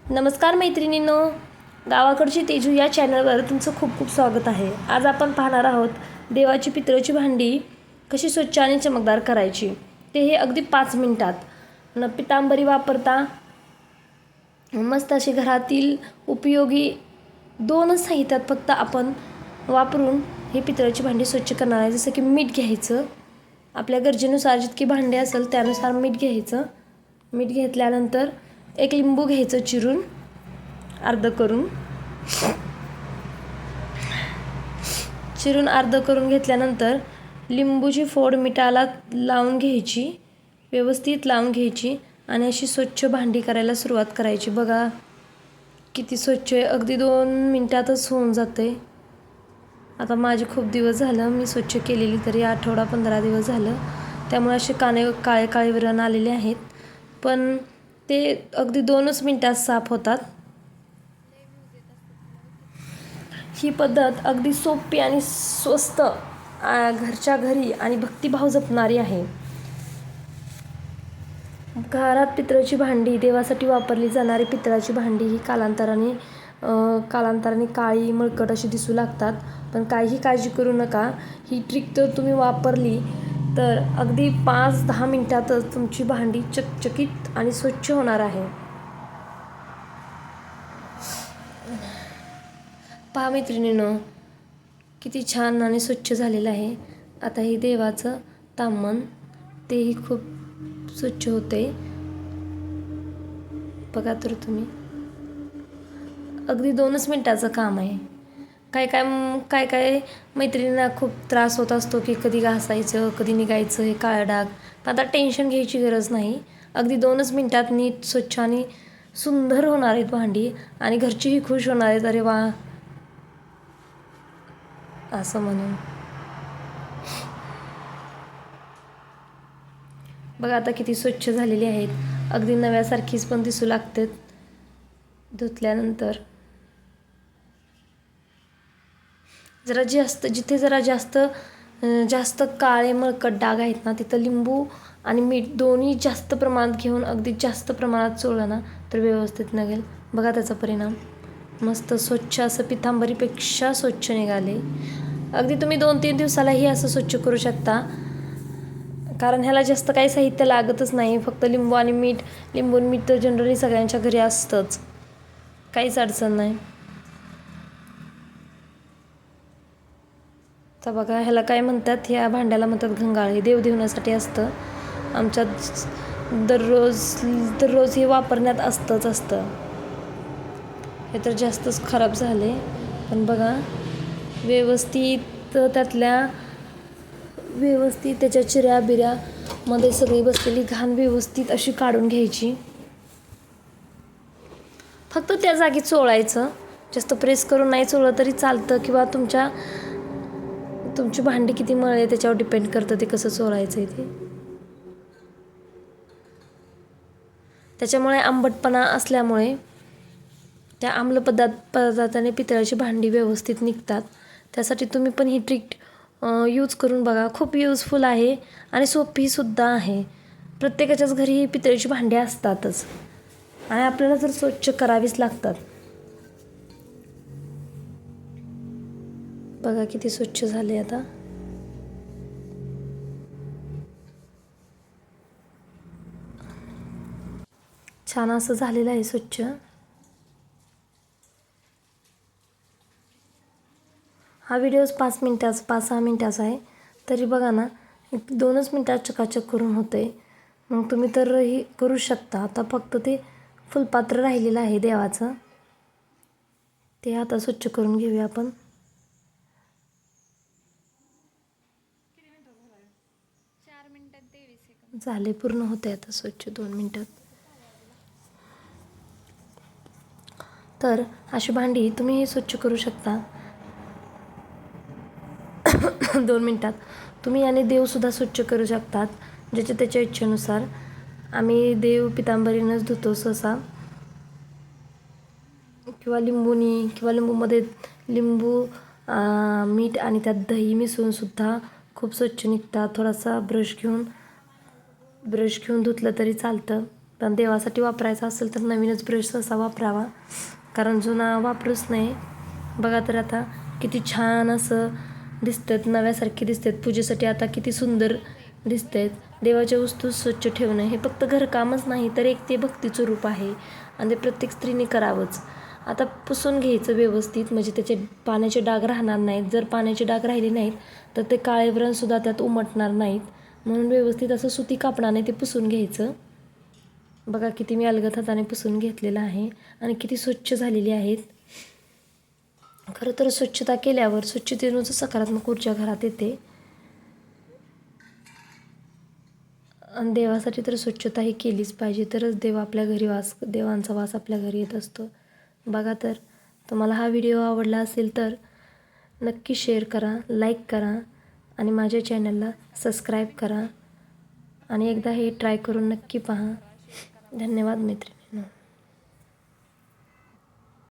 नमस्कार मैत्रिणींनो, गावाकडची तेजू या चॅनलवर तुमचं खूप खूप स्वागत आहे. आज आपण पाहणार आहोत देवाची पितळेची भांडी कशी स्वच्छ आणि चमकदार करायची, ते हे अगदी 5 मिनिटात. न पितांबरी वापरता मस्त अशी घरातील उपयोगी 2च साहित्यात फक्त आपण वापरून ही पितळेची भांडी स्वच्छ करणार आहे. जसं की मीठ घ्यायचं, आपल्या गरजेनुसार जितकी भांडी असेल त्यानुसार मीठ घ्यायचं. मीठ घेतल्यानंतर एक लिंबू घ्यायचं चिरून अर्ध करून घेतल्यानंतर लिंबूची फोड मिठाला लावून घ्यायची, व्यवस्थित लावून घ्यायची आणि अशी स्वच्छ भांडी करायला सुरुवात करायची. बघा किती स्वच्छ आहे, अगदी 2 मिनिटातच होऊन जाते. आता माझे खूप दिवस झालं मी स्वच्छ केलेली, तरी आठवडा 15 दिवस झालं, त्यामुळे असे काळे काळे व्रण आलेले आहेत, पण ते अगदी 2च मिनिटात साफ होतात. ही पद्धत अगदी सोपी आणि स्वस्त, घरच्या घरी आणि भक्तिभाव जपणारी आहे. घरात पितळेची भांडी, देवासाठी वापरली जाणारी पितळाची भांडी ही कालांतराने काळी मळकट अशी दिसू लागतात, पण काहीही काळजी करू नका. ही ट्रिक तर तुम्ही वापरली तर अगदी 5-10 मिनिटातच तुमची भांडी चकचकीत आणि स्वच्छ होणार आहे. पहा मैत्रिणींनो, किती छान आणि स्वच्छ झालेलं आहे. आता हे देवाचं ताम्हण, तेही खूप स्वच्छ होते. बघा तर तुम्ही, अगदी 2च मिनिटाचं काम आहे. काय मैत्रिणींना खूप त्रास होत असतो की कधी घासायचं, कधी निघायचं हे काळं डाग. पण आता टेन्शन घ्यायची गरज नाही. अगदी 2च मिनिटात नीट स्वच्छ आणि सुंदर होणार आहेत भांडी आणि घरचीही खुश होणार आहेत. अरे वा असं म्हणून. बघा आता किती स्वच्छ झालेली आहेत, अगदी नव्यासारखीच पण दिसू लागतात धुतल्यानंतर. जिथे जास्त काळे मळकट डाग आहेत ना, तिथं लिंबू आणि मीठ दोन्ही जास्त प्रमाणात घेऊन अगदी जास्त प्रमाणात चोळलं ना तर व्यवस्थित निघेल. बघा त्याचा परिणाम, मस्त स्वच्छ असं पितांबरीपेक्षा स्वच्छ निघाले. अगदी तुम्ही 2-3 दिवसालाही असं स्वच्छ करू शकता, कारण ह्याला जास्त काही साहित्य लागतच नाही. फक्त लिंबू आणि मीठ. लिंबू आणि मीठ तर जनरली सगळ्यांच्या घरी असतंच, काहीच अडचण नाही. तर बघा ह्याला काय म्हणतात, ह्या भांड्याला म्हणतात घंगाळ. हे देव धुण्यासाठी असतं. आमच्यात दररोज हे वापरण्यात असतं. हे तर जास्तच खराब झाले, पण बघा व्यवस्थित त्याच्या चिऱ्याबिऱ्यामध्ये सगळी बसलेली घाण व्यवस्थित अशी काढून घ्यायची. फक्त त्या जागी चोळायचं, जास्त प्रेस करून नाही चोळलं तरी चालतं, किंवा तुमची भांडी किती मळली आहे त्याच्यावर डिपेंड करतं ते कसं चोळायचं आहे ते. त्याच्यामुळे आंबटपणा असल्यामुळे त्या आम्ल पदार्थाने पितळाची भांडी व्यवस्थित निघतात. त्यासाठी तुम्ही पण ही ट्रिक यूज करून बघा. खूप युजफुल आहे आणि सोपीसुद्धा आहे. प्रत्येकाच्याच घरी ही पितळेची भांडी असतातच आणि आपल्याला जर स्वच्छ करावीच लागतात. बघा किती स्वच्छ झाले. आता छान असं झालेलं आहे स्वच्छ. हा व्हिडिओ 5-6 मिनिटाचा आहे, तरी बघा ना 2च मिनिटात चकाचक करून होते. मग तुम्ही तर ही करू शकता. आता फक्त ते फुलपात्र राहिलेलं आहे देवाचं, ते आता स्वच्छ करून घेऊया आपण. झाले, पूर्ण होते आता स्वच्छ 2 मिनिटात. तर अशी भांडी तुम्ही स्वच्छ करू शकता 2 मिनिटात. तुम्ही आणि देवसुद्धा स्वच्छ करू शकतात ज्याच्या त्याच्या इच्छेनुसार. आम्ही देव पितांबरीनंच धुतो सहसा, किंवा लिंबूमध्ये लिंबू, मीठ आणि त्यात दही मिसळून सुद्धा खूप स्वच्छ निघतात. थोडासा ब्रश घेऊन धुतलं तरी चालतं. पण देवासाठी वापरायचा असेल तर नवीनच ब्रश असा वापरावा, कारण जुना वापरूच नाही. बघा तर आता किती छान असं दिसतात, नव्यासारखे दिसतात. पूजेसाठी आता किती सुंदर दिसतात. देवाच्या वस्तू स्वच्छ ठेवणं हे फक्त घरकामच नाही तर एक ते भक्तीचं रूप आहे आणि ते प्रत्येक स्त्रीने करावंच. आता पुसून घ्यायचं व्यवस्थित, म्हणजे त्याचे पाण्याचे डाग राहणार नाहीत. जर पाण्याचे डाग राहिले नाहीत तर ते काळे व्रणसुद्धा त्यात उमटणार नाहीत. म्हणून व्यवस्थित असं सुती कापडाने ते पुसून घ्यायचं. बघा किती मी अलगद हाताने पुसून घेतलेलं आहे आणि किती स्वच्छ झालेली आहेत. खरं तर स्वच्छता केल्यावर स्वच्छतेनुसार सकारात्मक ऊर्जा घरात येते. आणि देवासाठी तर स्वच्छता ही केलीच पाहिजे, तरच देवांचा वास आपल्या घरी येत असतो. बघा तर तुम्हाला हा व्हिडिओ आवडला असेल तर नक्की शेअर करा, लाईक करा आणि माझ्या चॅनलला सबस्क्राईब करा आणि एकदा हे ट्राय करून नक्की पहा. धन्यवाद मैत्रिणी.